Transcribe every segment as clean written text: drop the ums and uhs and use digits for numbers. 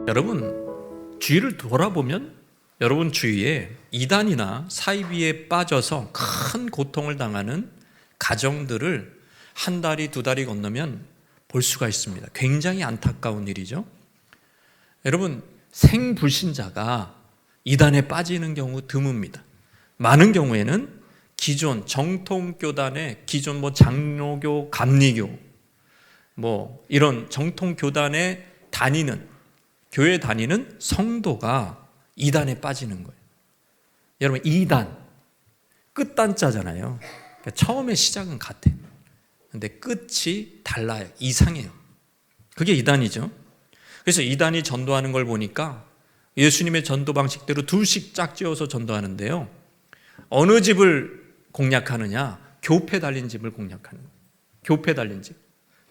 여러분, 주위를 돌아보면 여러분 주위에 이단이나 사이비에 빠져서 큰 고통을 당하는 가정들을 한 달이 두 달이 건너면 볼 수가 있습니다. 굉장히 안타까운 일이죠. 여러분, 생불신자가 이단에 빠지는 경우 드뭅니다. 많은 경우에는 기존 정통교단의 기존 장로교, 감리교 이런 정통교단에 교회 다니는 성도가 이단에 빠지는 거예요. 여러분, 이단 끝단자잖아요. 그러니까 처음에 시작은 같아요. 근데 끝이 달라요. 이상해요. 그게 이단이죠. 그래서 이단이 전도하는 걸 보니까 예수님의 전도 방식대로 둘씩 짝지어서 전도하는데요. 어느 집을 공략하느냐? 교패 달린 집을 공략하는 거예요. 교패 달린 집.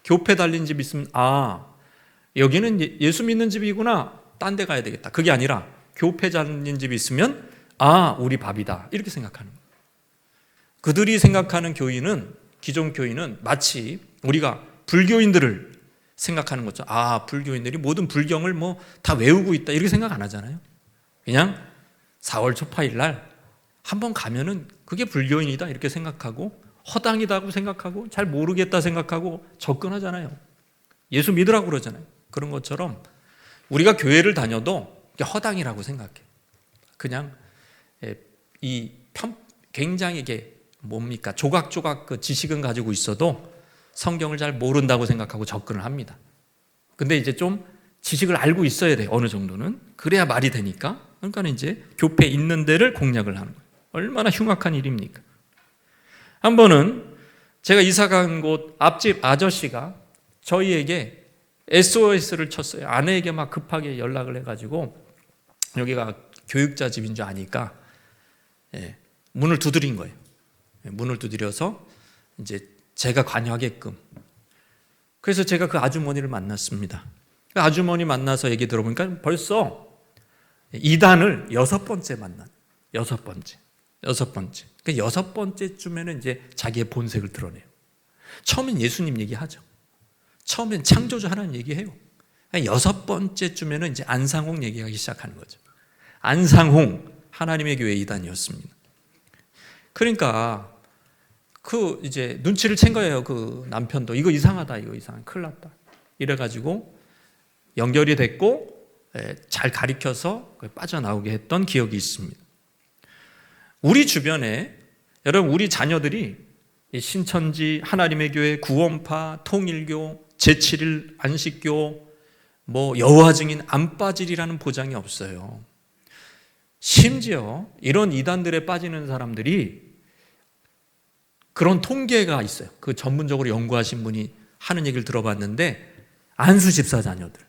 교패 달린 집 있으면 여기는 예수 믿는 집이구나. 딴 데 가야 되겠다. 그게 아니라 교패 달린 집이 있으면 우리 밥이다. 이렇게 생각하는 거예요. 그들이 생각하는 교인은, 기존 교인은 마치 우리가 불교인들을 생각하는 거죠. 불교인들이 모든 불경을 다 외우고 있다. 이렇게 생각 안 하잖아요. 그냥 4월 초파일 날 한번 가면은 그게 불교인이다. 이렇게 생각하고 허당이다고 생각하고 잘 모르겠다 생각하고 접근하잖아요. 예수 믿으라고 그러잖아요. 그런 것처럼 우리가 교회를 다녀도 허당이라고 생각해. 그냥 굉장히 이게 조각조각 그 지식은 가지고 있어도 성경을 잘 모른다고 생각하고 접근을 합니다. 근데 이제 좀 지식을 알고 있어야 돼요. 어느 정도는. 그래야 말이 되니까. 그러니까 이제 교패 있는 데를 공략을 하는 거예요. 얼마나 흉악한 일입니까? 한 번은 제가 이사 간 곳 앞집 아저씨가 저희에게 SOS를 쳤어요. 아내에게 막 급하게 연락을 해가지고 여기가 교육자 집인 줄 아니까 문을 두드린 거예요. 문을 두드려서 이제 제가 관여하게끔. 그래서 제가 그 아주머니를 만났습니다. 그 아주머니 만나서 얘기 들어보니까 벌써 이단을 6번째 만난. 6번째. 그 6번째쯤에는 이제 자기의 본색을 드러내요. 처음엔 예수님 얘기하죠. 처음엔 창조주 하나님 얘기해요. 6번째쯤에는 이제 안상홍 얘기하기 시작하는 거죠. 안상홍 하나님의 교회 이단이었습니다. 그러니까 이제 눈치를 챈 거예요. 그 남편도 이거 이상하다, 큰일 났다. 이래가지고 연결이 됐고 잘 가리켜서 빠져나오게 했던 기억이 있습니다. 우리 주변에 여러분, 우리 자녀들이 신천지, 하나님의 교회, 구원파, 통일교, 제7일 안식교, 여호와 증인 안 빠질이라는 보장이 없어요. 심지어 이런 이단들에 빠지는 사람들이 그런 통계가 있어요. 그 전문적으로 연구하신 분이 하는 얘기를 들어봤는데 안수 집사 자녀들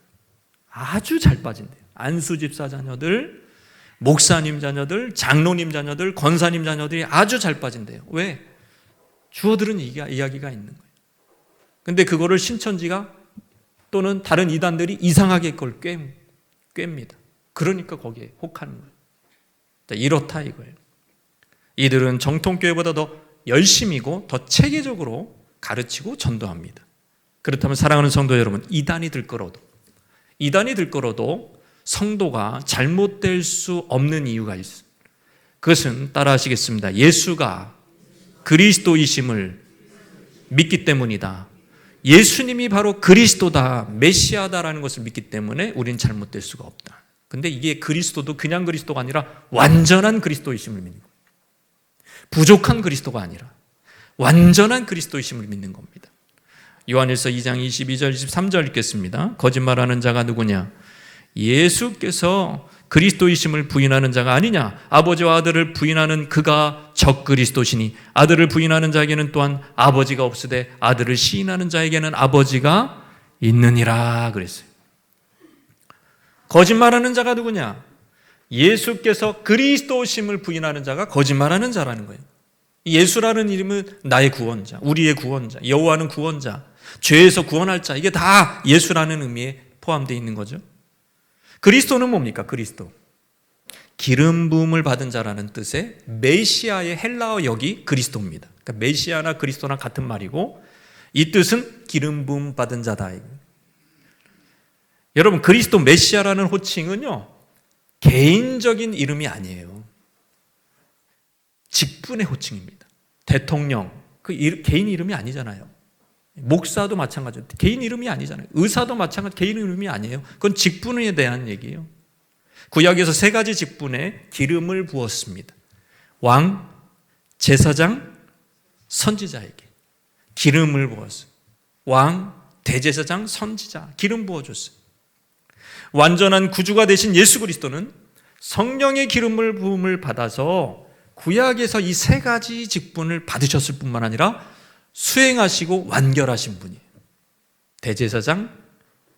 아주 잘 빠진대요. 안수 집사 자녀들, 목사님 자녀들, 장로님 자녀들, 권사님 자녀들이 아주 잘 빠진대요. 왜? 주워들은 이야기가 있는 거예요. 근데 그거를 신천지가 또는 다른 이단들이 이상하게 그걸 꿰입니다. 그러니까 거기에 혹하는 거예요. 이렇다 이거예요. 이들은 정통교회보다 더 열심이고 더 체계적으로 가르치고 전도합니다. 그렇다면 사랑하는 성도 여러분, 이단이 들끓어도 성도가 잘못될 수 없는 이유가 있어요. 그것은 따라 하시겠습니다. 예수가 그리스도이심을 믿기 때문이다. 예수님이 바로 그리스도다, 메시아다라는 것을 믿기 때문에 우린 잘못될 수가 없다. 근데 이게 그리스도도 그냥 그리스도가 아니라 완전한 그리스도이심을 믿는 거예요. 부족한 그리스도가 아니라 완전한 그리스도이심을 믿는 겁니다. 요한일서 2장 22절 23절 읽겠습니다. 거짓말하는 자가 누구냐? 예수께서 그리스도이심을 부인하는 자가 아니냐? 아버지와 아들을 부인하는 그가 적그리스도시니 아들을 부인하는 자에게는 또한 아버지가 없으되 아들을 시인하는 자에게는 아버지가 있느니라 그랬어요. 거짓말하는 자가 누구냐? 예수께서 그리스도심을 부인하는 자가 거짓말하는 자라는 거예요. 예수라는 이름은 나의 구원자, 우리의 구원자, 여호와는 구원자, 죄에서 구원할 자, 이게 다 예수라는 의미에 포함되어 있는 거죠. 그리스도는 뭡니까? 그리스도. 기름 부음을 받은 자라는 뜻의 메시아의 헬라어 역이 그리스도입니다. 그러니까 메시아나 그리스도나 같은 말이고 이 뜻은 기름 부음 받은 자다. 여러분, 그리스도 메시아라는 호칭은요, 개인적인 이름이 아니에요. 직분의 호칭입니다. 대통령, 개인 이름이 아니잖아요. 목사도 마찬가지예요. 개인 이름이 아니잖아요. 의사도 마찬가지, 개인 이름이 아니에요. 그건 직분에 대한 얘기예요. 구약에서 세 가지 직분에 기름을 부었습니다. 왕, 제사장, 선지자에게 기름을 부었어요. 왕, 대제사장, 선지자, 기름 부어줬어요. 완전한 구주가 되신 예수 그리스도는 성령의 기름을 부음을 받아서 구약에서 이 세 가지 직분을 받으셨을 뿐만 아니라 수행하시고 완결하신 분이에요. 대제사장,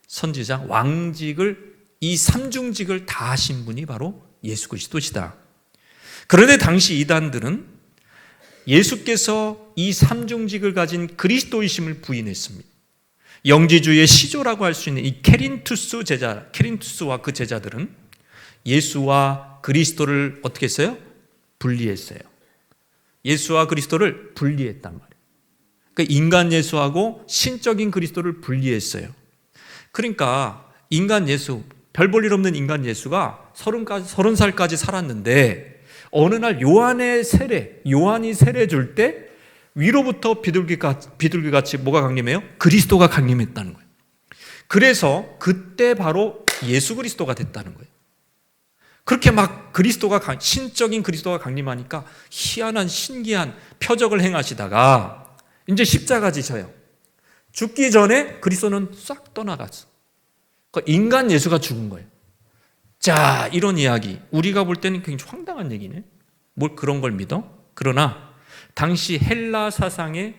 선지자, 왕직을, 이 삼중직을 다 하신 분이 바로 예수 그리스도시다. 그런데 당시 이단들은 예수께서 이 삼중직을 가진 그리스도이심을 부인했습니다. 영지주의 시조라고 할 수 있는 이 케린투스와 그 제자들은 예수와 그리스도를 어떻게 했어요? 분리했어요. 예수와 그리스도를 분리했단 말이에요. 그러니까 인간 예수하고 신적인 그리스도를 분리했어요. 그러니까 인간 예수, 별 볼 일 없는 인간 예수가 30살까지 살았는데 어느 날 요한이 세례 줄 때 위로부터 비둘기같이 뭐가 강림해요? 그리스도가 강림했다는 거예요. 그래서 그때 바로 예수 그리스도가 됐다는 거예요. 그렇게 막 신적인 그리스도가 강림하니까 희한한 신기한 표적을 행하시다가 이제 십자가 지셔요. 죽기 전에 그리스도는 싹 떠나갔어. 그러니까 인간 예수가 죽은 거예요. 자, 이런 이야기 우리가 볼 때는 굉장히 황당한 얘기네. 뭘 그런 걸 믿어? 그러나 당시 헬라 사상에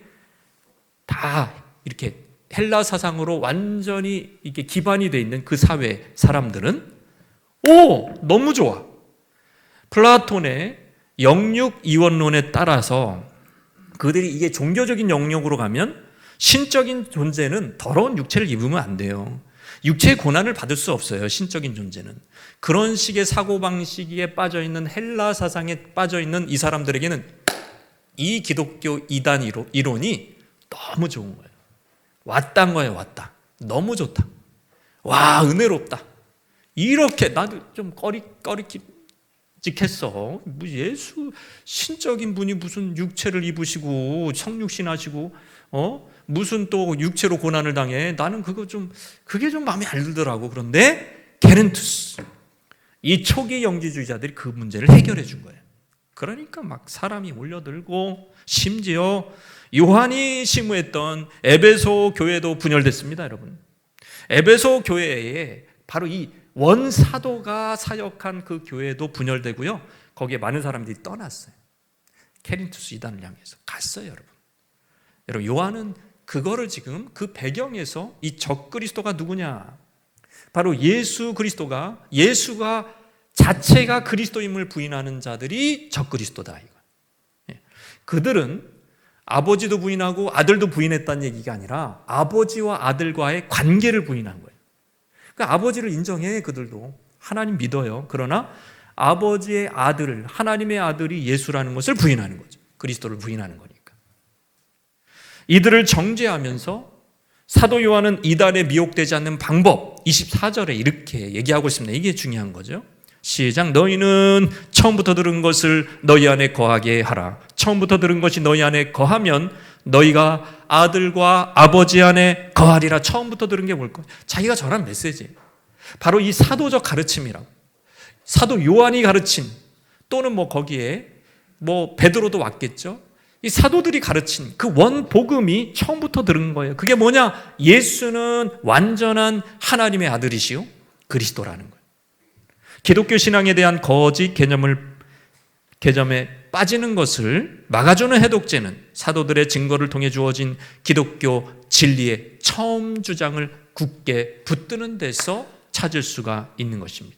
다 이렇게 헬라 사상으로 완전히 이게 기반이 되어 있는 그 사회 사람들은 너무 좋아. 플라톤의 영육 이원론에 따라서 그들이 이게 종교적인 영역으로 가면 신적인 존재는 더러운 육체를 입으면 안 돼요. 육체의 고난을 받을 수 없어요. 신적인 존재는. 그런 식의 사고방식에 빠져있는 헬라 사상에 빠져있는 이 사람들에게는 이 기독교 이단 이론이 너무 좋은 거예요. 왔단 거예요. 왔다. 너무 좋다. 와, 은혜롭다. 이렇게 나도 좀 꺼리찍했어. 예수 신적인 분이 무슨 육체를 입으시고 성육신 하시고 무슨 또 육체로 고난을 당해. 나는 그게 좀 마음에 안 들더라고. 그런데 게렌투스, 이 초기 영지주의자들이 그 문제를 해결해 준 거예요. 그러니까 막 사람이 몰려들고 심지어 요한이 심무했던 에베소 교회도 분열됐습니다, 여러분. 에베소 교회에 바로 이 원사도가 사역한 그 교회도 분열되고요. 거기에 많은 사람들이 떠났어요. 케린투스 이단을 향해서 갔어요, 여러분. 여러분, 요한은 그거를 지금 그 배경에서 이 적그리스도가 누구냐? 바로 예수가 자체가 그리스도임을 부인하는 자들이 적그리스도다. 그들은 아버지도 부인하고 아들도 부인했다는 얘기가 아니라 아버지와 아들과의 관계를 부인한 거예요. 그러니까 아버지를 인정해, 그들도. 하나님 믿어요. 그러나 아버지의 아들, 하나님의 아들이 예수라는 것을 부인하는 거죠. 그리스도를 부인하는 거니까. 이들을 정죄하면서 사도 요한은 이단에 미혹되지 않는 방법, 24절에 이렇게 얘기하고 있습니다. 이게 중요한 거죠. 시작. 너희는 처음부터 들은 것을 너희 안에 거하게 하라. 처음부터 들은 것이 너희 안에 거하면 너희가 아들과 아버지 안에 거하리라. 처음부터 들은 게 뭘까? 자기가 전한 메시지예요. 바로 이 사도적 가르침이라고. 사도 요한이 가르친, 또는 거기에 베드로도 왔겠죠. 이 사도들이 가르친 그 원복음이 처음부터 들은 거예요. 그게 뭐냐? 예수는 완전한 하나님의 아들이시요 그리스도라는 거예요. 기독교 신앙에 대한 거짓 개념에 빠지는 것을 막아주는 해독제는 사도들의 증거를 통해 주어진 기독교 진리의 처음 주장을 굳게 붙드는 데서 찾을 수가 있는 것입니다.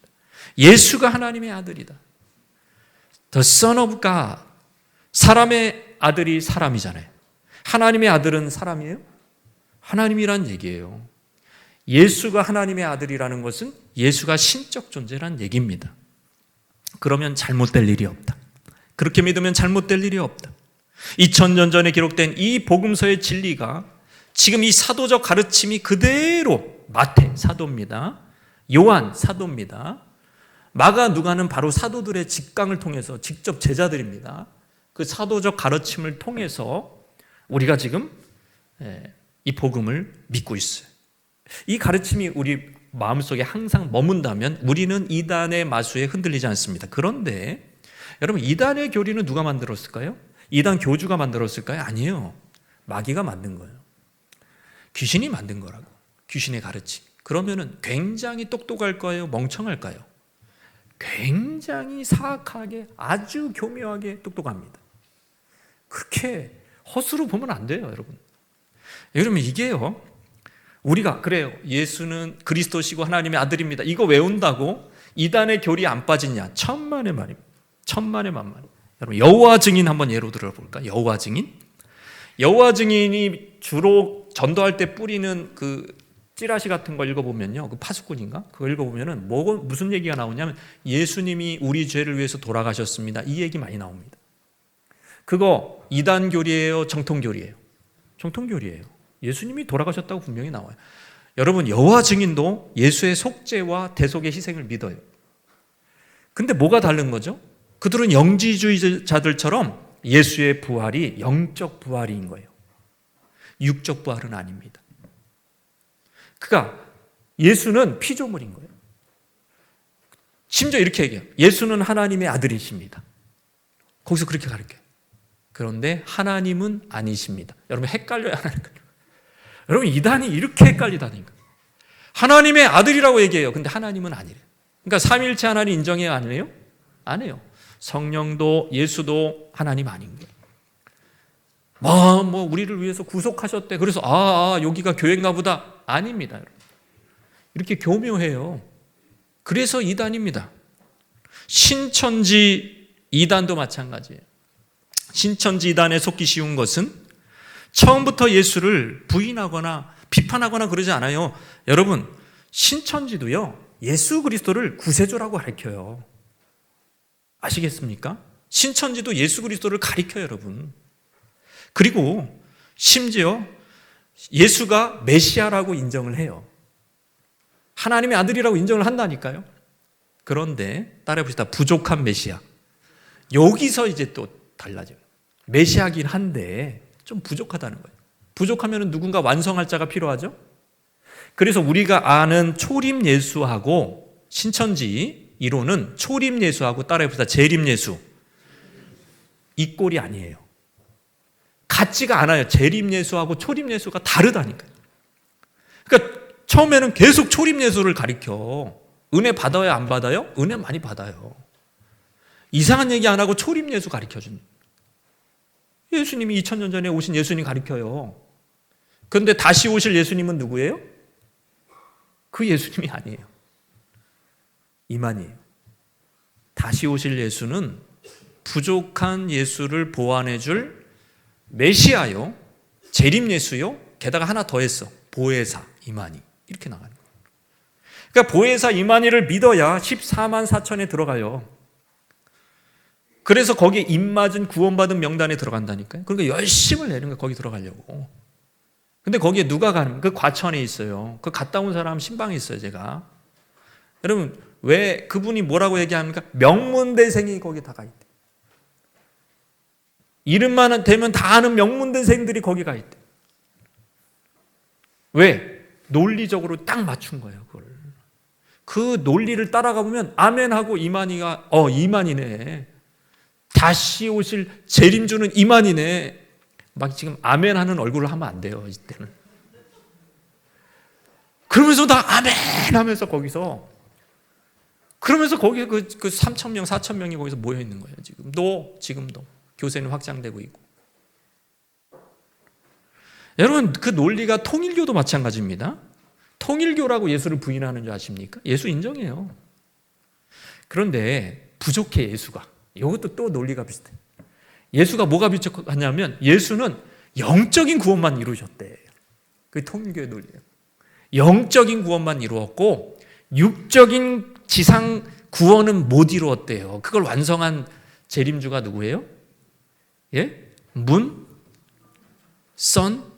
예수가 하나님의 아들이다. The Son of God. 사람의 아들이 사람이잖아요. 하나님의 아들은 사람이에요? 하나님이란 얘기예요. 예수가 하나님의 아들이라는 것은 예수가 신적 존재란 얘기입니다. 그러면 잘못될 일이 없다. 그렇게 믿으면 잘못될 일이 없다. 2000년 전에 기록된 이 복음서의 진리가 지금 이 사도적 가르침이 그대로 마태 사도입니다. 요한 사도입니다. 마가 누가는 바로 사도들의 직강을 통해서 직접 제자들입니다. 그 사도적 가르침을 통해서 우리가 지금 이 복음을 믿고 있어요. 이 가르침이 우리 마음속에 항상 머문다면 우리는 이단의 마수에 흔들리지 않습니다. 그런데 여러분, 이단의 교리는 누가 만들었을까요? 이단 교주가 만들었을까요? 아니에요. 마귀가 만든 거예요. 귀신이 만든 거라고. 귀신의 가르침. 그러면은 굉장히 똑똑할까요? 멍청할까요? 굉장히 사악하게, 아주 교묘하게 똑똑합니다. 그렇게 헛수로 보면 안 돼요, 여러분. 여러분, 이게요, 우리가 그래요, 예수는 그리스도시고 하나님의 아들입니다, 이거 외운다고 이단의 교리 안 빠지냐? 천만의 말입니다. 천만의 만말. 여러분, 여호와 증인 한번 예로 들어볼까? 여호와 증인. 여호와 증인이 주로 전도할 때 뿌리는 그 찌라시 같은 거 읽어보면요, 그 파수꾼인가? 그거 읽어보면은 무슨 얘기가 나오냐면 예수님이 우리 죄를 위해서 돌아가셨습니다, 이 얘기 많이 나옵니다. 그거 이단 교리예요, 정통 교리예요? 정통 교리예요. 예수님이 돌아가셨다고 분명히 나와요. 여러분, 여호와 증인도 예수의 속죄와 대속의 희생을 믿어요. 근데 뭐가 다른 거죠? 그들은 영지주의자들처럼 예수의 부활이 영적 부활인 거예요. 육적 부활은 아닙니다. 그러니까 예수는 피조물인 거예요. 심지어 이렇게 얘기해요. 예수는 하나님의 아들이십니다. 거기서 그렇게 가르쳐요. 그런데 하나님은 아니십니다. 여러분, 헷갈려요, 안 헷갈려요? 여러분, 이단이 이렇게 헷갈리다니까. 하나님의 아들이라고 얘기해요. 근데 하나님은 아니래요. 그러니까 삼위일체 하나님 인정해요, 안 해요? 안 해요. 성령도 예수도 하나님 아닌 거예요. 뭐 우리를 위해서 구속하셨대. 그래서 여기가 교회인가 보다. 아닙니다, 여러분. 이렇게 교묘해요. 그래서 이단입니다. 신천지 이단도 마찬가지예요. 신천지 이단에 속기 쉬운 것은 처음부터 예수를 부인하거나 비판하거나 그러지 않아요. 여러분, 신천지도요, 예수 그리스도를 구세주라고 가르쳐요. 아시겠습니까? 신천지도 예수 그리스도를 가리켜요, 여러분. 그리고 심지어 예수가 메시아라고 인정을 해요. 하나님의 아들이라고 인정을 한다니까요. 그런데 따라해봅시다. 부족한 메시아. 여기서 이제 또 달라져요. 메시아긴 한데 좀 부족하다는 거예요. 부족하면 누군가 완성할 자가 필요하죠. 그래서 우리가 아는 초림 예수하고 신천지 이론은 초림 예수하고 따라해봅시다. 재림 예수. 이 꼴이 아니에요. 같지가 않아요. 재림 예수하고 초림 예수가 다르다니까요. 그러니까 처음에는 계속 초림 예수를 가리켜. 은혜 받아요, 안 받아요? 은혜 많이 받아요. 이상한 얘기 안 하고 초림 예수 가리켜준. 예수님이 2000년 전에 오신 예수님 가리켜요. 그런데 다시 오실 예수님은 누구예요? 그 예수님이 아니에요. 이만이에요. 다시 오실 예수는 부족한 예수를 보완해 줄 메시아요, 재림 예수요, 게다가 하나 더 했어. 보혜사 이만희. 이렇게 나가는 거예요. 그러니까 보혜사 이만희를 믿어야 14만 4천에 들어가요. 그래서 거기에 입맞은 구원받은 명단에 들어간다니까요. 그러니까 열심을 내는 거예요, 거기 들어가려고. 근데 거기에 누가 가는, 그 과천에 있어요. 그 갔다 온 사람 신방에 있어요, 제가. 여러분, 왜 그분이 뭐라고 얘기합니까? 명문대생이 거기 다 가 있대. 이름만 되면 다 아는 명문대생들이 거기 가 있대. 왜? 논리적으로 딱 맞춘 거예요, 그걸. 그 논리를 따라가 보면 아멘하고 이만희가 이만희네. 다시 오실 재림주는 이만희네. 막 지금 아멘하는 얼굴을 하면 안 돼요, 이때는. 그러면서 다 아멘 하면서 거기서 그러면서 거기에 그 3,000명, 4,000명이 거기서 모여 있는 거예요, 지금도. 교세는 확장되고 있고. 여러분, 그 논리가 통일교도 마찬가지입니다. 통일교라고 예수를 부인하는 줄 아십니까? 예수 인정해요. 그런데 부족해, 예수가. 이것도 또 논리가 비슷해. 예수가 뭐가 부족하냐면 예수는 영적인 구원만 이루셨대. 그게 통일교의 논리예요. 영적인 구원만 이루었고 육적인 지상 구원은 못 이루었대요. 그걸 완성한 재림주가 누구예요? 예? 문, 선,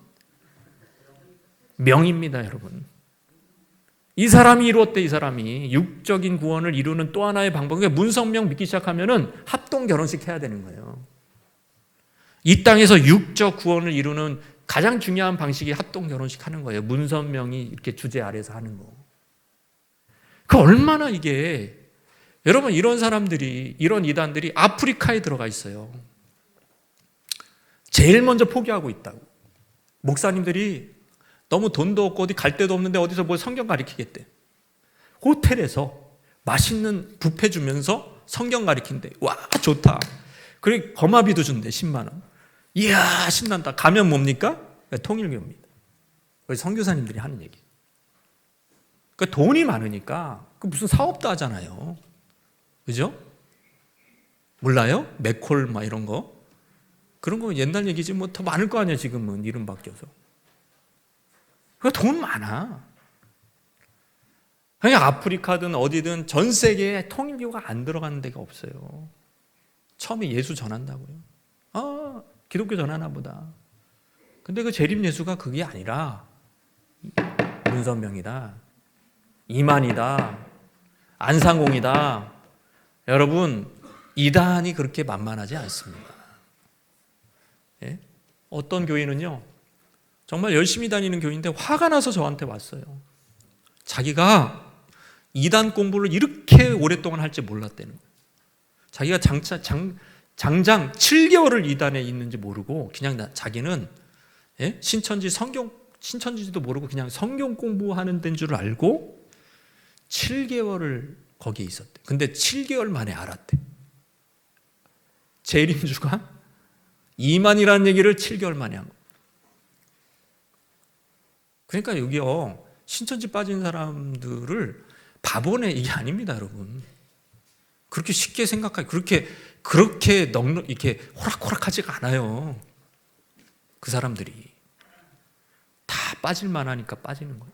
명입니다, 여러분. 이 사람이 이루었대. 이 사람이 육적인 구원을 이루는 또 하나의 방법. 그러니까 문성명 믿기 시작하면은 합동 결혼식 해야 되는 거예요. 이 땅에서 육적 구원을 이루는 가장 중요한 방식이 합동 결혼식 하는 거예요. 문선명이 이렇게 주제 아래서 하는 거. 그 얼마나 이게, 여러분, 이런 사람들이, 이런 이단들이 아프리카에 들어가 있어요. 제일 먼저 포기하고 있다고. 목사님들이 너무 돈도 없고 어디 갈 데도 없는데 어디서 뭐 성경 가르치겠대. 호텔에서 맛있는 뷔페 주면서 성경 가르친대. 와, 좋다. 그리고 거마비도 준대. 10만 원. 이야, 신난다. 가면 뭡니까? 통일교입니다. 선교사님들이 하는 얘기. 그러니까 돈이 많으니까 무슨 사업도 하잖아요. 그죠? 몰라요? 맥콜 막 이런 거. 그런 거 옛날 얘기지 뭐 더 많을 거 아니야 지금은 이름 바뀌어서. 그러니까 돈 많아. 그냥 아프리카든 어디든 전 세계에 통일교가 안 들어가는 데가 없어요. 처음에 예수 전한다고요. 아, 기독교 전하나 보다. 근데 그 재림 예수가 그게 아니라 문선명이다, 이만이다, 안상공이다. 여러분, 이단이 그렇게 만만하지 않습니다. 예? 어떤 교인은요, 정말 열심히 다니는 교인인데 화가 나서 저한테 왔어요. 자기가 이단 공부를 이렇게 오랫동안 할지 몰랐다는 거예요. 자기가 장장 7개월을 이단에 있는지 모르고 그냥 자기는 신천지도 모르고 그냥 성경 공부하는 데인 줄 알고 7개월을 거기에 있었대. 근데 7개월 만에 알았대. 재림주가 이만이라는 얘기를 7개월 만에 한 거예요. 그러니까 여기요, 신천지 빠진 사람들을 바보네 이게 아닙니다, 여러분. 그렇게 쉽게 생각하기, 그렇게 이렇게 호락호락하지가 않아요. 그 사람들이 다 빠질 만하니까 빠지는 거예요.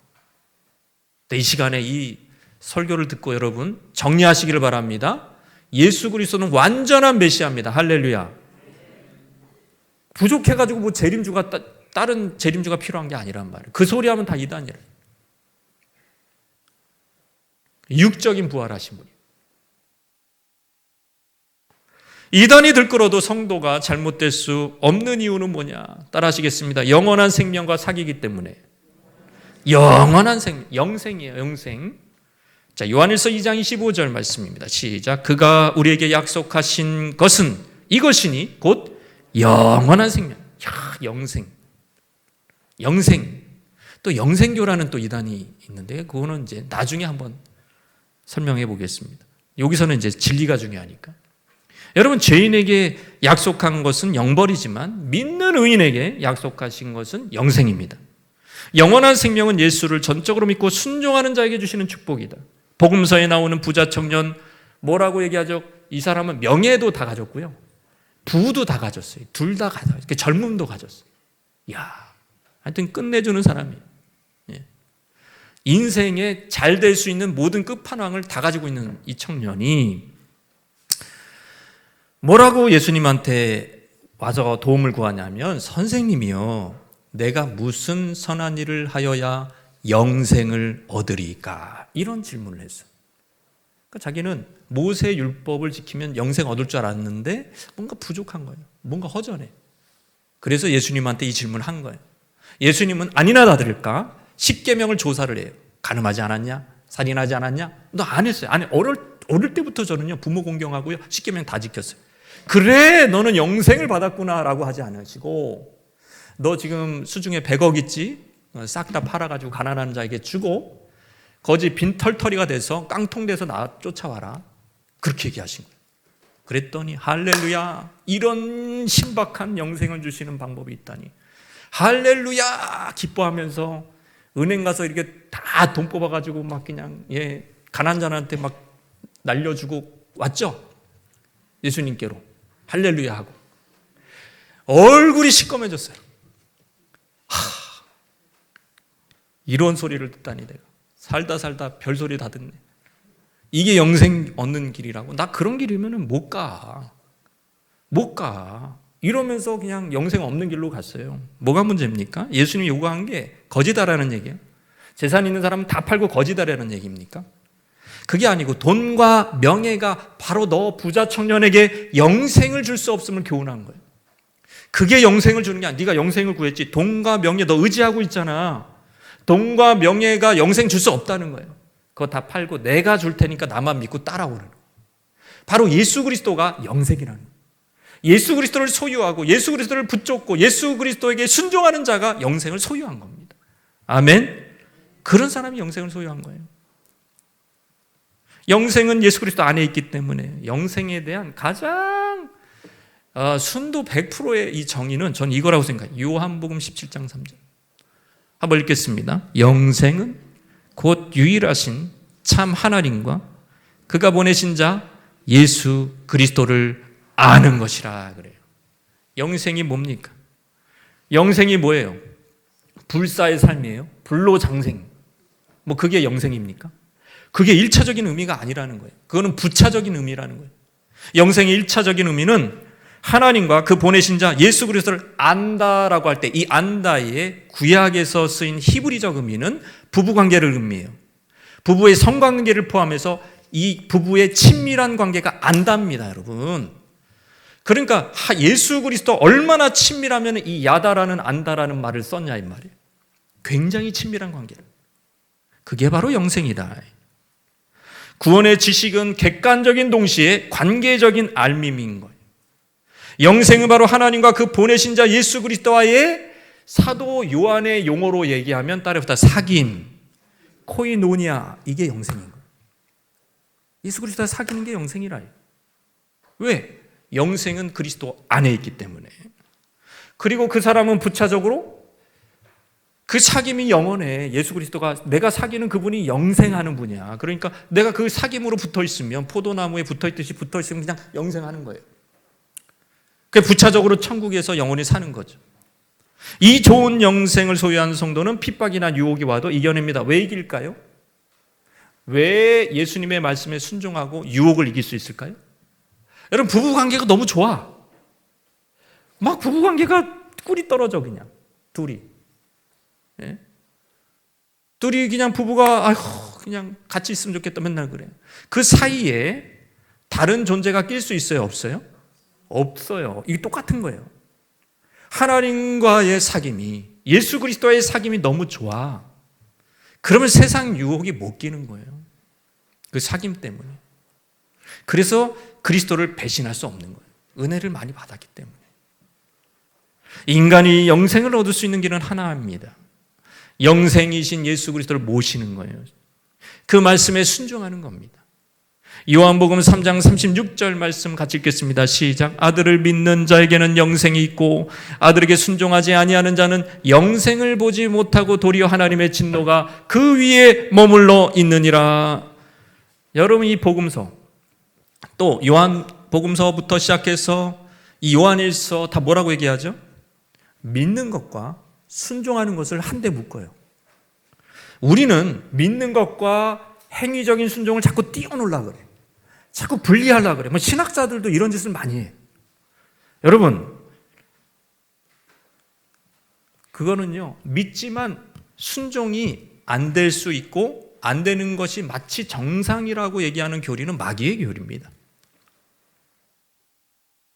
이 시간에 이 설교를 듣고 여러분 정리하시기를 바랍니다. 예수 그리스도는 완전한 메시아입니다. 할렐루야. 부족해가지고 뭐 재림주가 다른 재림주가 필요한 게 아니란 말이에요. 그 소리하면 다 이단이래요. 육적인 부활하신 분이에요. 이단이 들끓어도 성도가 잘못될 수 없는 이유는 뭐냐? 따라하시겠습니다. 영원한 생명과 사귀기 때문에. 영원한 생명, 영생이에요. 영생. 자, 요한일서 2장 25절 말씀입니다. 시작. 그가 우리에게 약속하신 것은 이것이니 곧 영원한 생명. 야, 영생. 영생. 또 영생교라는 또 이단이 있는데 그거는 이제 나중에 한번 설명해 보겠습니다. 여기서는 이제 진리가 중요하니까. 여러분, 죄인에게 약속한 것은 영벌이지만 믿는 의인에게 약속하신 것은 영생입니다. 영원한 생명은 예수를 전적으로 믿고 순종하는 자에게 주시는 축복이다. 복음서에 나오는 부자 청년 뭐라고 얘기하죠? 이 사람은 명예도 다 가졌고요, 부도 다 가졌어요. 둘 다 가졌어요. 젊음도 가졌어요. 이야, 하여튼 끝내주는 사람이에요. 예. 인생에 잘 될 수 있는 모든 끝판왕을 다 가지고 있는 이 청년이 뭐라고 예수님한테 와서 도움을 구하냐면, 선생님이요, 내가 무슨 선한 일을 하여야 영생을 얻으리까? 이런 질문을 했어요. 그러니까 자기는 모세 율법을 지키면 영생 얻을 줄 알았는데 뭔가 부족한 거예요. 뭔가 허전해. 그래서 예수님한테 이 질문을 한 거예요. 예수님은 아니나 다를까 10계명을 조사를 해요. 간음하지 않았냐? 살인하지 않았냐? 너 안 했어요. 아니, 어릴 때부터 저는요, 부모 공경하고요, 10계명 다 지켰어요. 그래, 너는 영생을 받았구나라고 하지 않으시고, 너 지금 수중에 100억 있지? 싹 다 팔아가지고 가난한 자에게 주고 거지 빈털터리가 돼서 깡통돼서 나 쫓아와라. 그렇게 얘기하신 거예요. 그랬더니 할렐루야, 이런 신박한 영생을 주시는 방법이 있다니, 할렐루야 기뻐하면서 은행 가서 이렇게 다 돈 뽑아가지고 막 그냥 가난한 자한테 막 날려주고 왔죠. 예수님께로 할렐루야 하고 얼굴이 시꺼매졌어요. 이런 소리를 듣다니 내가 살다 별소리 다 듣네. 이게 영생 얻는 길이라고? 나 그런 길이면 못 가. 이러면서 그냥 영생 없는 길로 갔어요. 뭐가 문제입니까? 예수님이 요구한 게 거지다라는 얘기예요. 재산 있는 사람은 다 팔고 거지다라는 얘기입니까? 그게 아니고 돈과 명예가 바로 너 부자 청년에게 영생을 줄 수 없음을 교훈한 거예요. 그게 영생을 주는 게 아니야. 네가 영생을 구했지. 돈과 명예 너 의지하고 있잖아. 돈과 명예가 영생 줄 수 없다는 거예요. 그거 다 팔고 내가 줄 테니까 나만 믿고 따라오라는 거예요. 바로 예수 그리스도가 영생이라는 거예요. 예수 그리스도를 소유하고 예수 그리스도를 붙잡고 예수 그리스도에게 순종하는 자가 영생을 소유한 겁니다. 아멘. 그런 사람이 영생을 소유한 거예요. 영생은 예수 그리스도 안에 있기 때문에 영생에 대한 가장 순도 100%의 이 정의는 전 이거라고 생각해요. 요한복음 17장 3절 한번 읽겠습니다. 영생은 곧 유일하신 참 하나님과 그가 보내신 자 예수 그리스도를 아는 것이라 그래요. 영생이 뭡니까? 영생이 뭐예요? 불사의 삶이에요? 불로장생. 뭐 그게 영생입니까? 그게 1차적인 의미가 아니라는 거예요. 그거는 부차적인 의미라는 거예요. 영생의 1차적인 의미는 하나님과 그 보내신 자 예수 그리스도를 안다라고 할 때 이 안다의 구약에서 쓰인 히브리적 의미는 부부관계를 의미해요. 부부의 성관계를 포함해서 이 부부의 친밀한 관계가 안다입니다, 여러분. 그러니까 예수 그리스도 얼마나 친밀하면 이 야다라는 안다라는 말을 썼냐 이 말이에요. 굉장히 친밀한 관계를. 그게 바로 영생이다. 구원의 지식은 객관적인 동시에 관계적인 알밈인 거예요. 영생은 바로 하나님과 그 보내신 자 예수 그리스도와의 사도 요한의 용어로 얘기하면 따라붙어 사귐, 코이노니아, 이게 영생인 거예요. 예수 그리스도와 사귀는 게 영생이라. 왜? 영생은 그리스도 안에 있기 때문에. 그리고 그 사람은 부차적으로 그 사귐이 영원해. 예수 그리스도가 내가 사귀는 그분이 영생하는 분이야. 그러니까 내가 그 사귐으로 붙어 있으면 포도나무에 붙어 있듯이 붙어 있으면 그냥 영생하는 거예요. 그 부차적으로 천국에서 영원히 사는 거죠. 이 좋은 영생을 소유한 성도는 핍박이나 유혹이 와도 이겨냅니다. 왜 이길까요? 왜 예수님의 말씀에 순종하고 유혹을 이길 수 있을까요? 여러분 부부관계가 너무 좋아. 막 부부관계가 꿀이 떨어져 그냥 둘이. 예? 둘이 그냥 부부가 그냥 같이 있으면 좋겠다 맨날 그래. 그 사이에 다른 존재가 낄 수 있어요? 없어요? 없어요. 이게 똑같은 거예요. 하나님과의 사귐이 예수 그리스도의 사귐이 너무 좋아. 그러면 세상 유혹이 못 끼는 거예요. 그 사귐 때문에. 그래서 그리스도를 배신할 수 없는 거예요. 은혜를 많이 받았기 때문에. 인간이 영생을 얻을 수 있는 길은 하나입니다. 영생이신 예수 그리스도를 모시는 거예요. 그 말씀에 순종하는 겁니다. 요한복음 3장 36절 말씀 같이 읽겠습니다. 시작. 아들을 믿는 자에게는 영생이 있고 아들에게 순종하지 아니하는 자는 영생을 보지 못하고 도리어 하나님의 진노가 그 위에 머물러 있느니라. 여러분 이 복음서 또 요한복음서부터 시작해서 이 요한일서 다 뭐라고 얘기하죠? 믿는 것과 순종하는 것을 한데 묶어요. 우리는 믿는 것과 행위적인 순종을 자꾸 띄워놓으려고 그래. 자꾸 분리하려고 그래. 뭐 신학자들도 이런 짓을 많이 해. 여러분 그거는요 믿지만 순종이 안 될 수 있고 안 되는 것이 마치 정상이라고 얘기하는 교리는 마귀의 교리입니다.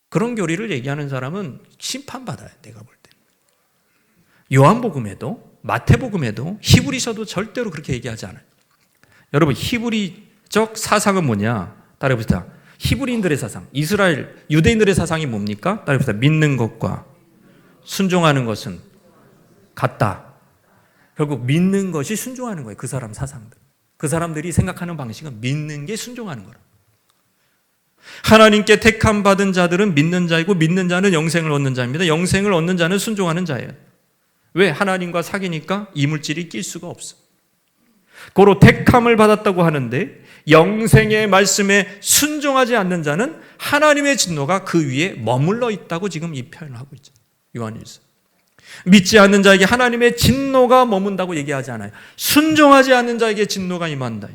그런 교리를 얘기하는 사람은 심판받아요. 내가 볼 때. 요한복음에도 마태복음에도 히브리서도 절대로 그렇게 얘기하지 않아요. 여러분 히브리적 사상은 뭐냐? 따라해보시다. 히브리인들의 사상, 이스라엘 유대인들의 사상이 뭡니까? 따라해보시다. 믿는 것과 순종하는 것은 같다. 결국 믿는 것이 순종하는 거예요. 그 사람 사상들. 그 사람들이 생각하는 방식은 믿는 게 순종하는 거라. 하나님께 택함 받은 자들은 믿는 자이고 믿는 자는 영생을 얻는 자입니다. 영생을 얻는 자는 순종하는 자예요. 왜? 하나님과 사귀니까 이물질이 낄 수가 없어. 고로 택함을 받았다고 하는데 영생의 말씀에 순종하지 않는 자는 하나님의 진노가 그 위에 머물러 있다고 지금 이 표현을 하고 있죠. 요한일서. 믿지 않는 자에게 하나님의 진노가 머문다고 얘기하지 않아요. 순종하지 않는 자에게 진노가 임한다.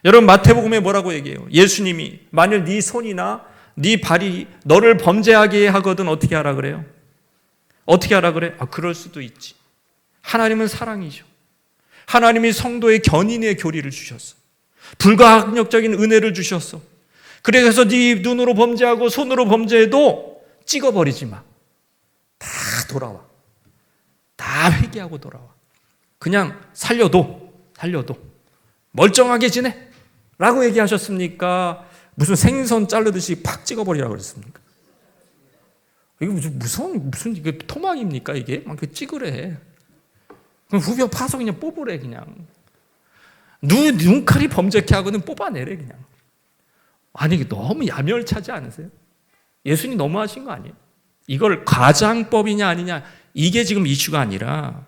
여러분 마태복음에 뭐라고 얘기해요? 예수님이 만일 네 손이나 네 발이 너를 범죄하게 하거든 어떻게 하라 그래요? 어떻게 하라 그래? 그럴 수도 있지. 하나님은 사랑이죠. 하나님이 성도의 견인의 교리를 주셨어. 불가항력적인 은혜를 주셨어. 그래서 네 눈으로 범죄하고 손으로 범죄해도 찍어버리지 마. 다 돌아와. 다 회개하고 돌아와. 그냥 살려도 멀쩡하게 지내 라고 얘기하셨습니까? 무슨 생선 자르듯이 팍 찍어버리라고 그랬습니까? 이거 무슨 이게 토막입니까 이게? 막 찍으래. 그럼 후벼 파서 그냥 뽑으래 그냥. 눈칼이 범죄케 하고는 뽑아내래 그냥. 아니 이게 너무 야멸차지 않으세요? 예수님 너무하신 거 아니에요? 이걸 가장법이냐 아니냐 이게 지금 이슈가 아니라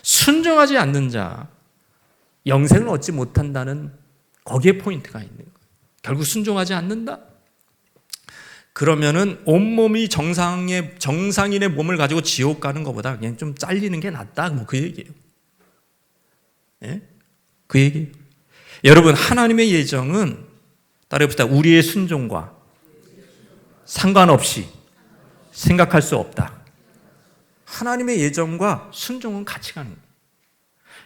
순종하지 않는 자 영생을 얻지 못한다는 거기에 포인트가 있는 거예요. 결국 순종하지 않는다? 그러면은 온몸이 정상인의 몸을 가지고 지옥 가는 것보다 그냥 좀 잘리는 게 낫다. 뭐 그 얘기예요. 예? 그 얘기예요. 여러분 하나님의 예정은 따라해봅시다. 우리의 순종과 상관없이 생각할 수 없다. 하나님의 예정과 순종은 같이 가는 거예요.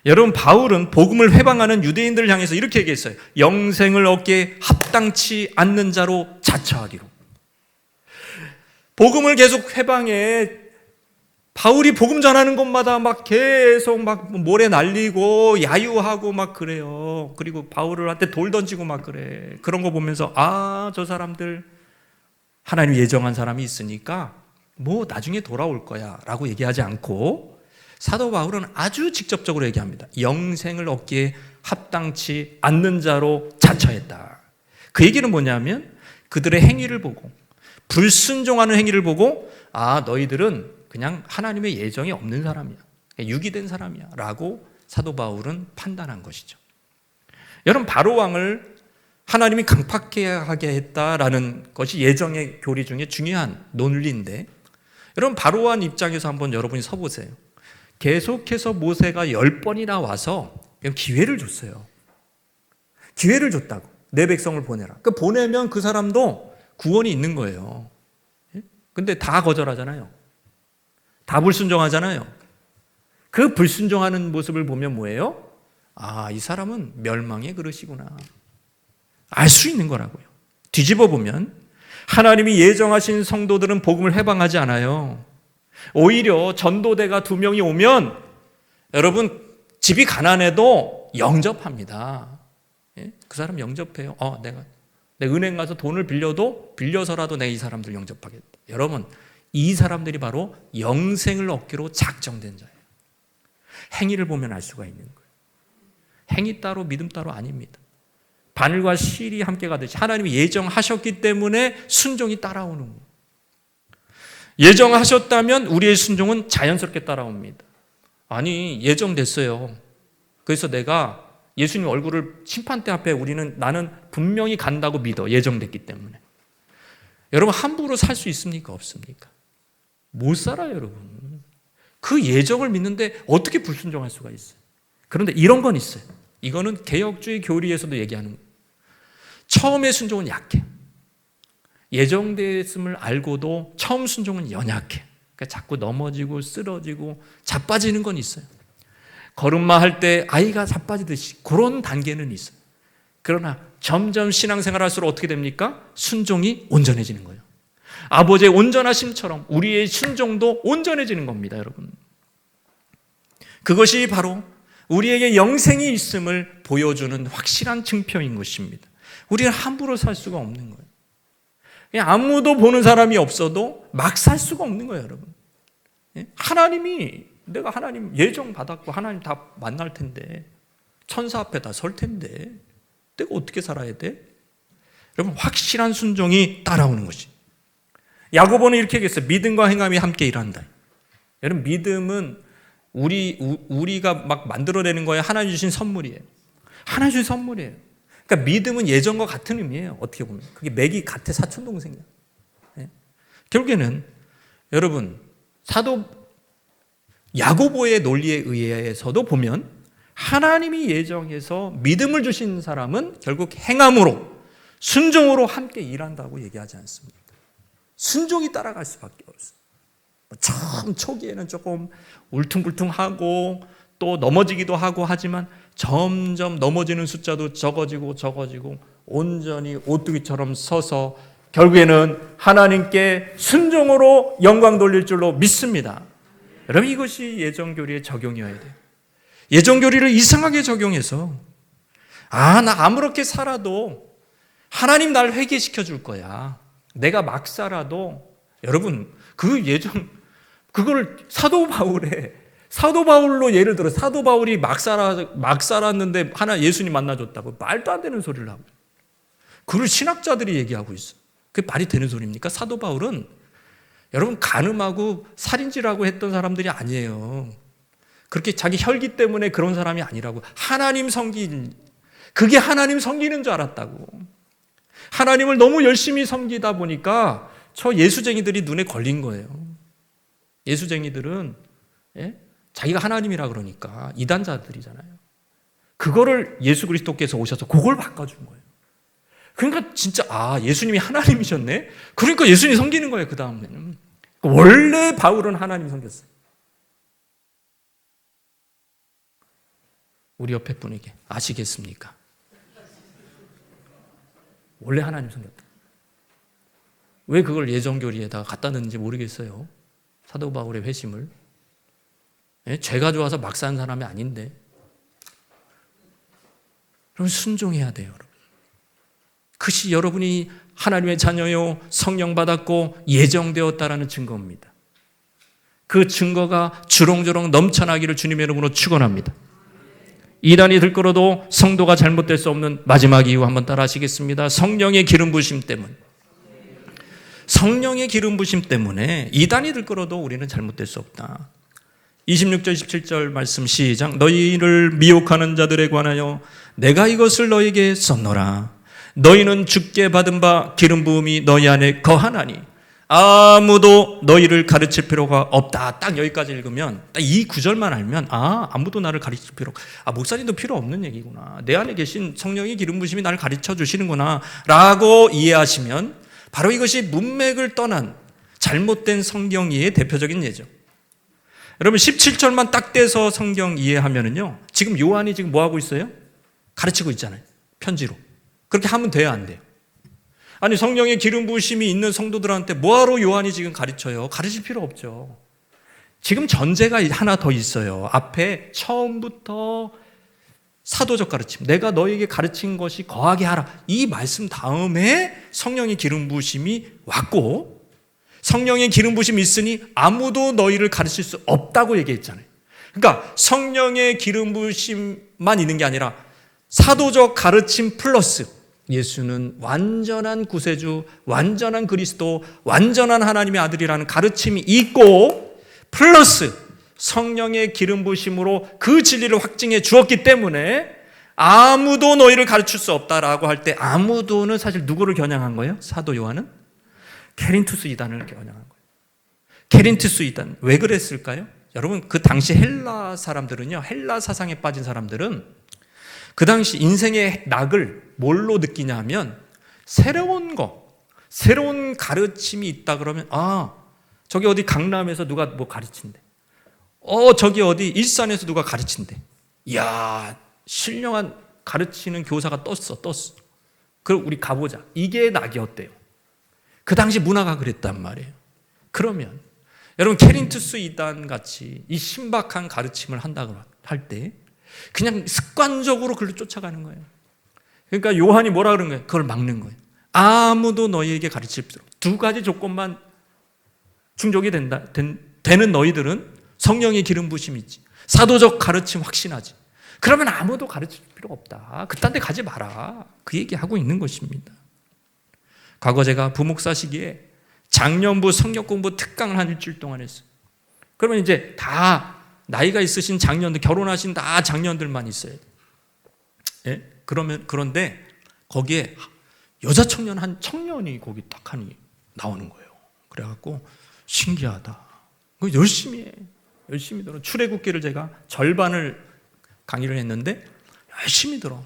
여러분 바울은 복음을 회방하는 유대인들을 향해서 이렇게 얘기했어요. 영생을 얻기에 합당치 않는 자로 자처하기로. 복음을 계속 회방해. 바울이 복음 전하는 곳마다 막 계속 막 모래 날리고 야유하고 막 그래요. 그리고 바울한테 돌 던지고 막 그래. 그런 거 보면서 저 사람들 하나님 예정한 사람이 있으니까 뭐 나중에 돌아올 거야 라고 얘기하지 않고 사도 바울은 아주 직접적으로 얘기합니다. 영생을 얻기에 합당치 않는 자로 자처했다. 그 얘기는 뭐냐면 그들의 행위를 보고 불순종하는 행위를 보고 너희들은 그냥 하나님의 예정이 없는 사람이야. 유기된 사람이야 라고 사도 바울은 판단한 것이죠. 여러분 바로 왕을 하나님이 강팍하게 했다라는 것이 예정의 교리 중에 중요한 논리인데 여러분 바로 왕 입장에서 한번 여러분이 서보세요. 계속해서 모세가 10번이나 와서 기회를 줬어요. 기회를 줬다고. 내 백성을 보내라. 보내면 그 사람도 구원이 있는 거예요. 근데 다 거절하잖아요. 다 불순종하잖아요. 그 불순종하는 모습을 보면 뭐예요? 이 사람은 멸망의 그릇이구나. 알 수 있는 거라고요. 뒤집어 보면 하나님이 예정하신 성도들은 복음을 회방하지 않아요. 오히려 전도대가 2명이 오면 여러분 집이 가난해도 영접합니다. 그 사람 영접해요. 내가 은행 가서 돈을 빌려서라도 내 이 사람들 영접하겠다. 여러분 이 사람들이 바로 영생을 얻기로 작정된 자예요. 행위를 보면 알 수가 있는 거예요. 행위 따로 믿음 따로 아닙니다. 바늘과 실이 함께 가듯이 하나님이 예정하셨기 때문에 순종이 따라오는 거예요. 예정하셨다면 우리의 순종은 자연스럽게 따라옵니다. 아니 예정됐어요. 그래서 내가 예수님 얼굴을 심판대 앞에 나는 분명히 간다고 믿어. 예정됐기 때문에. 여러분 함부로 살 수 있습니까? 없습니까? 못 살아요 여러분. 그 예정을 믿는데 어떻게 불순종할 수가 있어요? 그런데 이런 건 있어요. 이거는 개혁주의 교리에서도 얘기하는 거예요. 처음에 순종은 약해. 예정됐음을 알고도 처음 순종은 연약해. 그러니까 자꾸 넘어지고 쓰러지고 자빠지는 건 있어요. 걸음마 할 때 아이가 자빠지듯이 그런 단계는 있어요. 그러나 점점 신앙생활 할수록 어떻게 됩니까? 순종이 온전해지는 거예요. 아버지의 온전하심처럼 우리의 순종도 온전해지는 겁니다, 여러분. 그것이 바로 우리에게 영생이 있음을 보여주는 확실한 증표인 것입니다. 우리는 함부로 살 수가 없는 거예요. 그냥 아무도 보는 사람이 없어도 막 살 수가 없는 거예요, 여러분. 내가 하나님 예정 받았고 하나님 다 만날 텐데 천사 앞에 다 설 텐데 내가 어떻게 살아야 돼? 여러분 확실한 순종이 따라오는 것이. 야고보는 이렇게 얘기했어요. 믿음과 행함이 함께 일한다. 여러분 믿음은 우리가 막 만들어내는 거예요. 하나님 주신 선물이에요. 하나님 주신 선물이에요. 그러니까 믿음은 예정과 같은 의미예요. 어떻게 보면 그게 맥이 같아 사촌동생이야. 결국에는 여러분 사도 야고보의 논리에 의해서도 보면 하나님이 예정해서 믿음을 주신 사람은 결국 행함으로 순종으로 함께 일한다고 얘기하지 않습니다. 순종이 따라갈 수밖에 없어요. 처음 초기에는 조금 울퉁불퉁하고 또 넘어지기도 하고 하지만 점점 넘어지는 숫자도 적어지고 온전히 오뚜기처럼 서서 결국에는 하나님께 순종으로 영광 돌릴 줄로 믿습니다. 여러분, 이것이 예정교리의 적용이어야 돼요. 예정교리를 이상하게 적용해서 나 아무렇게 살아도 하나님 날 회개시켜 줄 거야. 내가 막 살아도, 여러분, 그걸 사도 바울로 예를 들어 사도 바울이 막 살았는데 예수님 만나줬다고 말도 안 되는 소리를 하고, 그걸 신학자들이 얘기하고 있어. 그게 말이 되는 소리입니까? 사도 바울은 여러분 간음하고 살인질하고 했던 사람들이 아니에요. 그렇게 자기 혈기 때문에 그런 사람이 아니라고. 그게 하나님 섬기는 줄 알았다고. 하나님을 너무 열심히 섬기다 보니까 저 예수쟁이들이 눈에 걸린 거예요. 예수쟁이들은 자기가 하나님이라 그러니까 이단자들이잖아요. 그거를 예수 그리스도께서 오셔서 그걸 바꿔준 거예요. 그러니까 진짜 예수님이 하나님이셨네? 그러니까 예수님 섬기는 거예요. 그 다음에는 원래 바울은 하나님 섬겼어요. 우리 옆에 분에게 아시겠습니까? 원래 하나님 섬겼다. 왜 그걸 예정교리에다가 갖다 넣는지 모르겠어요. 사도 바울의 회심을. 죄가 좋아서 막 산 사람이 아닌데. 그럼 순종해야 돼요, 여러분. 그것이 여러분이 하나님의 자녀요, 성령 받았고 예정되었다라는 증거입니다. 그 증거가 주렁주렁 넘쳐나기를 주님의 이름으로 축원합니다. 이단이 들끓어도 성도가 잘못될 수 없는 마지막 이유 한번 따라 하시겠습니다. 성령의 기름 부으심 때문. 성령의 기름 부으심 때문에 이단이 들끓어도 우리는 잘못될 수 없다. 26절 27절 말씀 시작. 너희를 미혹하는 자들에 관하여 내가 이것을 너희에게 썼노라. 너희는 주께 받은 바 기름 부음이 너희 안에 거하나니 아무도 너희를 가르칠 필요가 없다. 딱 여기까지 읽으면, 딱 이 구절만 알면 아무도 나를 가르칠 필요, 목사님도 필요 없는 얘기구나. 내 안에 계신 성령의 기름 부으심이 나를 가르쳐 주시는구나 라고 이해하시면 바로 이것이 문맥을 떠난 잘못된 성경 이해의 대표적인 예죠. 여러분 17절만 딱 떼서 성경 이해하면은요, 지금 요한이 지금 뭐 하고 있어요? 가르치고 있잖아요. 편지로. 그렇게 하면 돼요, 안 돼요? 아니, 성령의 기름 부으심이 있는 성도들한테 뭐하러 요한이 지금 가르쳐요? 가르칠 필요 없죠. 지금 전제가 하나 더 있어요. 앞에 처음부터 사도적 가르침, 내가 너에게 가르친 것이 거하게 하라, 이 말씀 다음에 성령의 기름 부으심이 왔고, 성령의 기름 부으심이 있으니 아무도 너희를 가르칠 수 없다고 얘기했잖아요. 그러니까 성령의 기름 부으심만 있는 게 아니라 사도적 가르침 플러스 예수는 완전한 구세주, 완전한 그리스도, 완전한 하나님의 아들이라는 가르침이 있고, 플러스 성령의 기름 부으심으로 그 진리를 확증해 주었기 때문에 아무도 너희를 가르칠 수 없다라고 할 때, 아무도는 사실 누구를 겨냥한 거예요? 사도 요한은 케린투스 이단을 겨냥한 거예요. 케린투스 이단, 왜 그랬을까요? 여러분, 그 당시 헬라 사람들은요, 헬라 사상에 빠진 사람들은 그 당시 인생의 낙을 뭘로 느끼냐 하면, 새로운 가르침이 있다 그러면, 저기 어디 강남에서 누가 뭐 가르친대. 저기 어디 일산에서 누가 가르친대. 이야, 신령한 가르치는 교사가 떴어. 그럼 우리 가보자. 이게 낙이었대요. 그 당시 문화가 그랬단 말이에요. 그러면 여러분, 케린투스 이단 같이 이 신박한 가르침을 한다고 할 때 그냥 습관적으로 그걸 쫓아가는 거예요. 그러니까 요한이 뭐라 그런 거예요? 그걸 막는 거예요. 아무도 너희에게 가르칠 필요 없다. 두 가지 조건만 충족이 되는 너희들은 성령의 기름 부으심이 있지, 사도적 가르침 확신하지, 그러면 아무도 가르칠 필요 없다. 그딴 데 가지 마라. 그 얘기하고 있는 것입니다. 과거 제가 부목사 시기에 작년부 성경 공부 특강을 한 일주일 동안 했어요. 그러면 이제 다 나이가 있으신 장년들, 결혼하신 다 장년들만 있어요. 예? 그런데 거기에 여자 청년 한 청년이 거기 딱 하니 나오는 거예요. 그래갖고 신기하다. 열심히 해. 열심히 들어. 출애굽기를 제가 절반을 강의를 했는데 열심히 들어.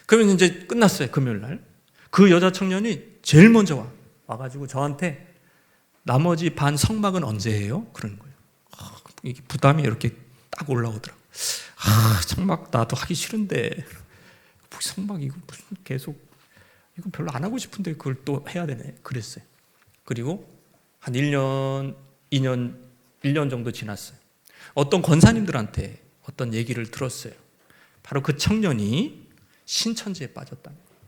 그러면 이제 끝났어요. 금요일 날. 그 여자 청년이 제일 먼저 와가지고 저한테 나머지 반 성막은 언제 해요? 그러는 거예요. 이게 부담이 이렇게 딱 올라오더라고요. 성막 나도 하기 싫은데 성막 이거 무슨 계속 이거 별로 안 하고 싶은데 그걸 또 해야 되네 그랬어요. 그리고 한 1년, 2년, 1년 정도 지났어요. 어떤 권사님들한테 어떤 얘기를 들었어요. 바로 그 청년이 신천지에 빠졌다는 거예요.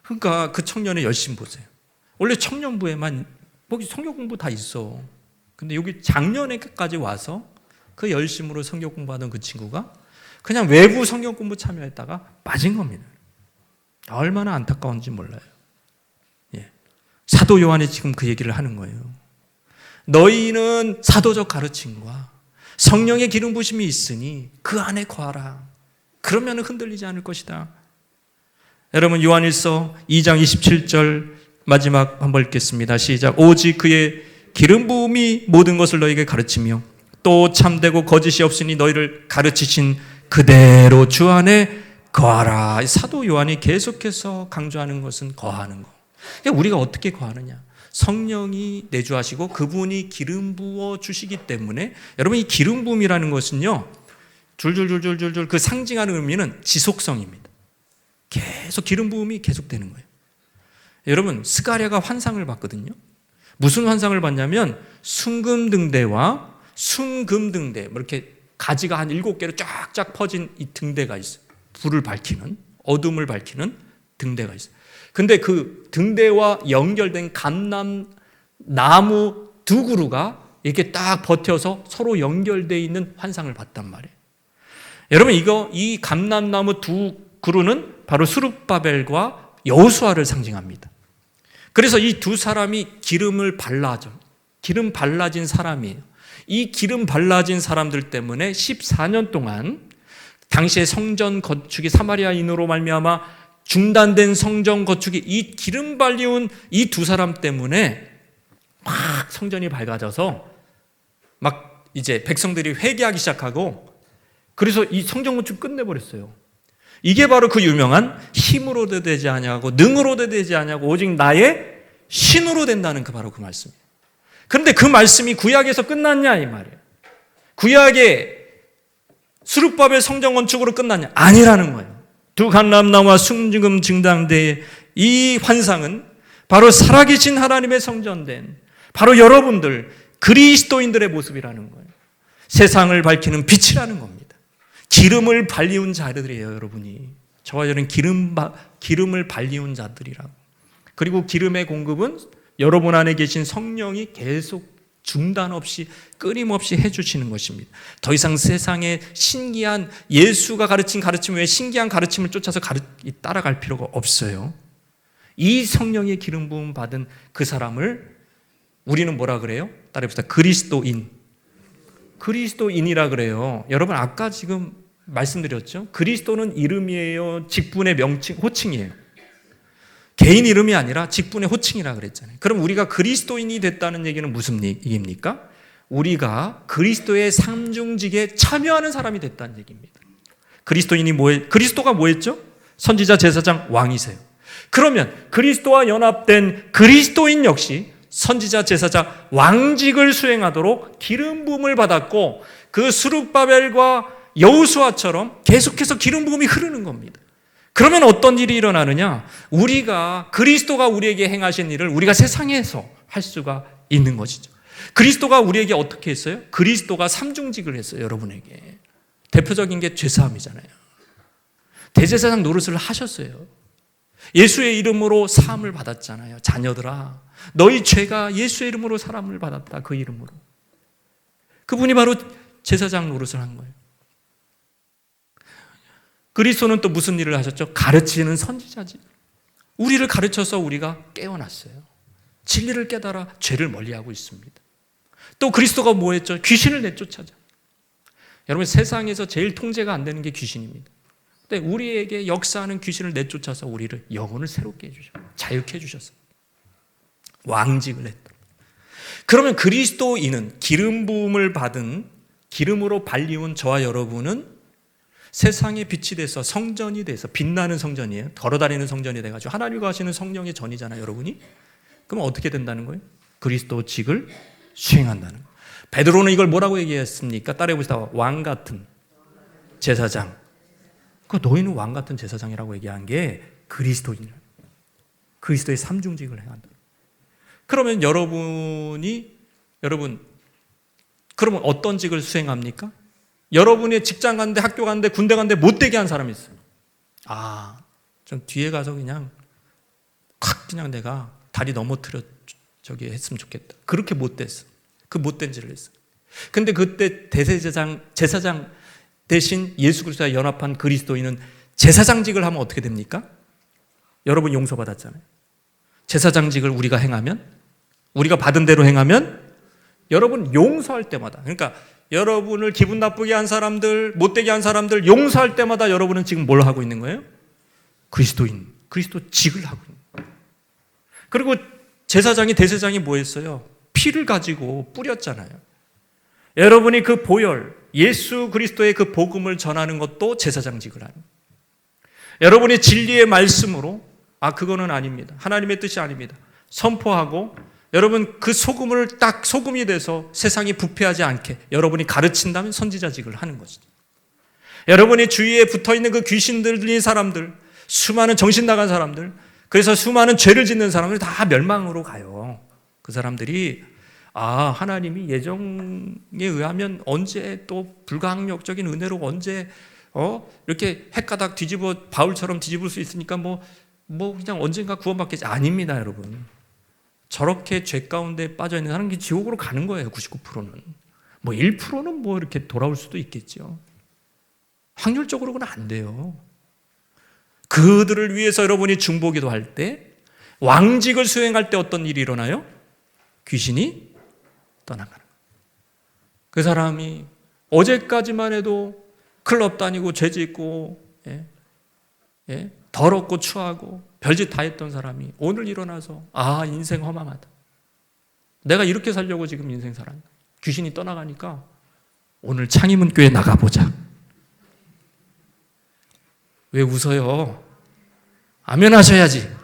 그러니까 그 청년의 열심 보세요. 원래 청년부에만 거기 성경 공부 다 있어. 근데 여기 작년에까지 와서 그 열심으로 성경 공부하던 그 친구가 그냥 외부 성경 공부 참여했다가 빠진 겁니다. 얼마나 안타까운지 몰라요. 예. 사도 요한이 지금 그 얘기를 하는 거예요. 너희는 사도적 가르침과 성령의 기름 부심이 있으니 그 안에 거하라. 그러면 흔들리지 않을 것이다. 여러분 요한일서 2장 27절 마지막 한번 읽겠습니다. 시작. 오직 그의 기름 부음이 모든 것을 너희에게 가르치며 또 참되고 거짓이 없으니 너희를 가르치신 그대로 주 안에 거하라. 사도 요한이 계속해서 강조하는 것은 거하는 거. 그러니까 우리가 어떻게 거하느냐? 성령이 내주하시고 그분이 기름 부어 주시기 때문에 여러분 이 기름 부음이라는 것은요. 줄줄줄줄줄줄 그 상징하는 의미는 지속성입니다. 계속 기름 부음이 계속되는 거예요. 여러분 스가랴가 환상을 봤거든요. 무슨 환상을 봤냐면 순금등대와 순금등대 이렇게 가지가 한 7개로 쫙쫙 퍼진 이 등대가 있어요. 불을 밝히는 어둠을 밝히는 등대가 있어요. 근데 그 등대와 연결된 감람 나무 두 그루가 이렇게 딱 버텨서 서로 연결되어 있는 환상을 봤단 말이에요. 여러분 이 감람나무 두 그루는 바로 스룹바벨과 여호수아를 상징합니다. 그래서 이 두 사람이 기름을 발라줘. 기름 발라진 사람이에요. 이 기름 발라진 사람들 때문에 14년 동안 당시의 성전 건축이 사마리아인으로 말미암아 중단된 성전 건축이 이 기름 발리운 이 두 사람 때문에 막 성전이 밝아져서 막 이제 백성들이 회개하기 시작하고 그래서 이 성전 건축 끝내버렸어요. 이게 바로 그 유명한 힘으로도 되지 아니하고 능으로도 되지 아니하고 오직 나의 신으로 된다는 그 바로 그 말씀이에요. 그런데 그 말씀이 구약에서 끝났냐 이 말이에요. 구약의 스룹바벨 성전 건축으로 끝났냐? 아니라는 거예요. 두 감람나무와 순금 증당대의 이 환상은 바로 살아계신 하나님의 성전된 바로 여러분들 그리스도인들의 모습이라는 거예요. 세상을 밝히는 빛이라는 겁니다. 기름을 발리운 자들이에요, 여러분이. 저와 여러분 기름을 발리운 자들이라고. 그리고 기름의 공급은 여러분 안에 계신 성령이 계속 중단 없이 끊임없이 해주시는 것입니다. 더 이상 세상의 신기한 예수가 가르친 가르침 외에 신기한 가르침을 쫓아서 따라갈 필요가 없어요. 이 성령의 기름 부음 받은 그 사람을 우리는 뭐라 그래요? 따라해봅시다. 그리스도인이라 그래요. 여러분 아까 지금 말씀드렸죠? 그리스도는 이름이에요? 직분의 명칭, 호칭이에요. 개인 이름이 아니라 직분의 호칭이라 그랬잖아요. 그럼 우리가 그리스도인이 됐다는 얘기는 무슨 얘기입니까? 우리가 그리스도의 상중직에 참여하는 사람이 됐다는 얘기입니다. 그리스도가 뭐였죠? 선지자, 제사장, 왕이세요. 그러면 그리스도와 연합된 그리스도인 역시 선지자, 제사장, 왕직을 수행하도록 기름 부음을 받았고 그 스룹바벨과 여호수아처럼 계속해서 기름 부음이 흐르는 겁니다. 그러면 어떤 일이 일어나느냐? 우리가 그리스도가 우리에게 행하신 일을 우리가 세상에서 할 수가 있는 것이죠. 그리스도가 우리에게 어떻게 했어요? 그리스도가 삼중직을 했어요, 여러분에게. 대표적인 게 죄사함이잖아요. 대제사장 노릇을 하셨어요. 예수의 이름으로 사함을 받았잖아요. 자녀들아, 너희 죄가 예수의 이름으로 사함을 받았다. 그 이름으로. 그분이 바로 제사장 노릇을 한 거예요. 그리스도는 또 무슨 일을 하셨죠? 가르치는 선지자지. 우리를 가르쳐서 우리가 깨어났어요. 진리를 깨달아 죄를 멀리하고 있습니다. 또 그리스도가 뭐 했죠? 귀신을 내쫓아죠. 여러분 세상에서 제일 통제가 안 되는 게 귀신입니다. 근데 우리에게 역사하는 귀신을 내쫓아서 우리를 영혼을 새롭게 해주셨어요. 자유케 해주셨어요. 왕직을 했다. 그러면 그리스도인은 기름 부음을 받은 기름으로 발리운 저와 여러분은 세상의 빛이 돼서 성전이 돼서 빛나는 성전이에요. 걸어다니는 성전이 돼가지고 하나님과 하시는 성령의 전이잖아요, 여러분이. 그럼 어떻게 된다는 거예요? 그리스도 직을 수행한다는 거예요. 베드로는 이걸 뭐라고 얘기했습니까? 따라해보시다. 왕 같은 제사장. 그 너희는 왕 같은 제사장이라고 얘기한 게 그리스도인이라. 그리스도의 삼중직을 행한다. 그러면 그러면 어떤 직을 수행합니까? 여러분이 직장 갔는데, 학교 갔는데, 군대 갔는데 못되게 한 사람이 있어요. 좀 뒤에 가서 그냥 내가 다리 넘어뜨려 했으면 좋겠다. 그렇게 못됐어. 그 못된 짓을 했어. 근데 그때 제사장 대신 예수 그리스도와 연합한 그리스도인은 제사장직을 하면 어떻게 됩니까? 여러분 용서받았잖아요. 제사장직을 우리가 행하면, 우리가 받은 대로 행하면 여러분 용서할 때마다, 그러니까 여러분을 기분 나쁘게 한 사람들, 못되게 한 사람들 용서할 때마다 여러분은 지금 뭘 하고 있는 거예요? 그리스도직을 하고 있는 거예요. 그리고 제사장이, 대제사장이 뭐 했어요? 피를 가지고 뿌렸잖아요. 여러분이 그 보혈, 예수 그리스도의 그 복음을 전하는 것도 제사장직을 하는 거예요. 여러분이 진리의 말씀으로 그거는 아닙니다. 하나님의 뜻이 아닙니다. 선포하고 여러분 그 소금을 딱 소금이 돼서 세상이 부패하지 않게 여러분이 가르친다면 선지자직을 하는 거죠. 여러분이 주위에 붙어있는 그 귀신 들린 사람들, 수많은 정신 나간 사람들, 그래서 수많은 죄를 짓는 사람들이 다 멸망으로 가요. 그 사람들이 하나님이 예정에 의하면 언제 또 불가항력적인 은혜로 언제 이렇게 헷가닥 바울처럼 뒤집을 수 있으니까 뭐 그냥 언젠가 구원받겠지. 아닙니다, 여러분. 저렇게 죄 가운데 빠져 있는 사람이 지옥으로 가는 거예요. 99%는. 1%는 이렇게 돌아올 수도 있겠죠. 확률적으로 그건 안 돼요. 그들을 위해서 여러분이 중보기도 할 때, 왕직을 수행할 때 어떤 일이 일어나요? 귀신이 떠나가는 거예요. 그 사람이 어제까지만 해도 클럽 다니고 죄 짓고 더럽고 추하고 별짓 다 했던 사람이 오늘 일어나서 인생 허망하다. 내가 이렇게 살려고 지금 인생 살았나. 귀신이 떠나가니까 오늘 창의문 교회 나가보자. 왜 웃어요? 아멘 하셔야지.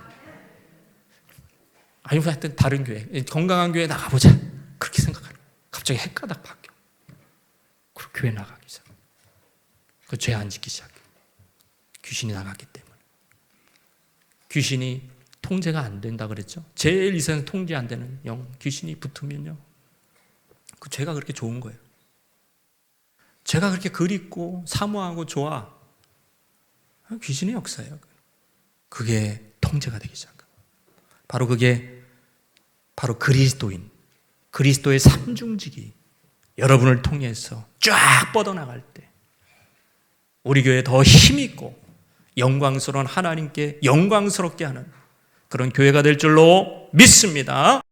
하여튼 다른 교회, 건강한 교회 나가보자. 그렇게 생각하는 거예요. 갑자기 헷가닥 바뀌어. 그리고 교회 나가기 시작. 그 죄 안 짓기 시작해. 귀신이 나갔기 때문에. 귀신이 통제가 안 된다 그랬죠. 제일 이 세상 통제 안 되는 영, 귀신이 붙으면요. 그 죄가 그렇게 좋은 거예요. 죄가 그렇게 그립고 사모하고 좋아. 귀신의 역사예요. 그게 통제가 되기 시작합니다. 바로 그리스도인, 그리스도의 삼중직이 여러분을 통해서 쫙 뻗어나갈 때 우리 교회에 더 힘있고 영광스러운 하나님께 영광스럽게 하는 그런 교회가 될 줄로 믿습니다.